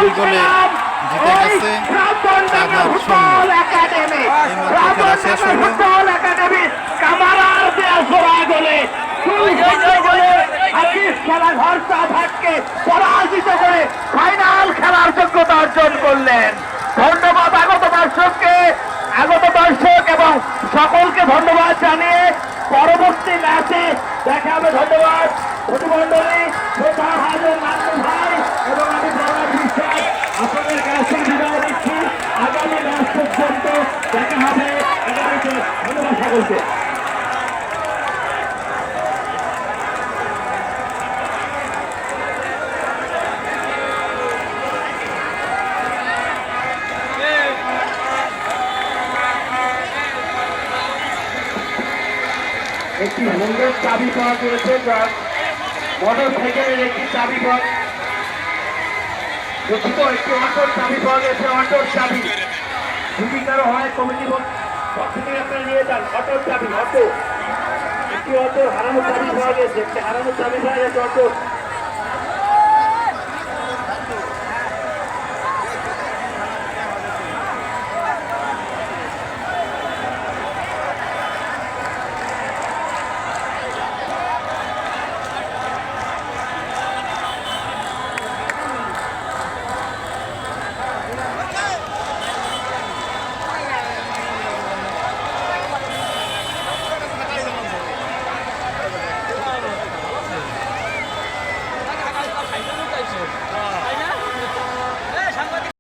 2 গোলে জিতে গেছে কাভার শূন্য। এইমাত্র খেলা শেষ হলো। পরাজিত করে ফাইনাল খেলার যোগ্যতা অর্জন করলেন। ধন্যবাদ আগত দর্শক এবং সকলকে ধন্যবাদ জানিয়ে পরবর্তী ম্যাচে দেখা হবে। ধন্যবাদ প্রতিমন্ডলী ভাই এবং আমি বিশ্বাস আপনাদের কাছে বিদায় দিচ্ছি। আগামী ম্যাচ পর্যন্ত দেখা হবে আগামীতে। ধন্যবাদ সকলকে। একটি মন্দির চাবি পাওয়া গিয়েছে, যার মোটর সাইকেলের একটি চাবি পাওয়া দুঃখিত, একটি অটোর চাবি পাওয়া গেছে। অটোর চাবি যদি কারো হয় কমিটি থেকে আপনারা নিয়ে যান। অটোর চাবি, একটি অটোর হারানো চাবি পাওয়া গেছে, একটি হারানো চাবি পাওয়া গেছে অটো।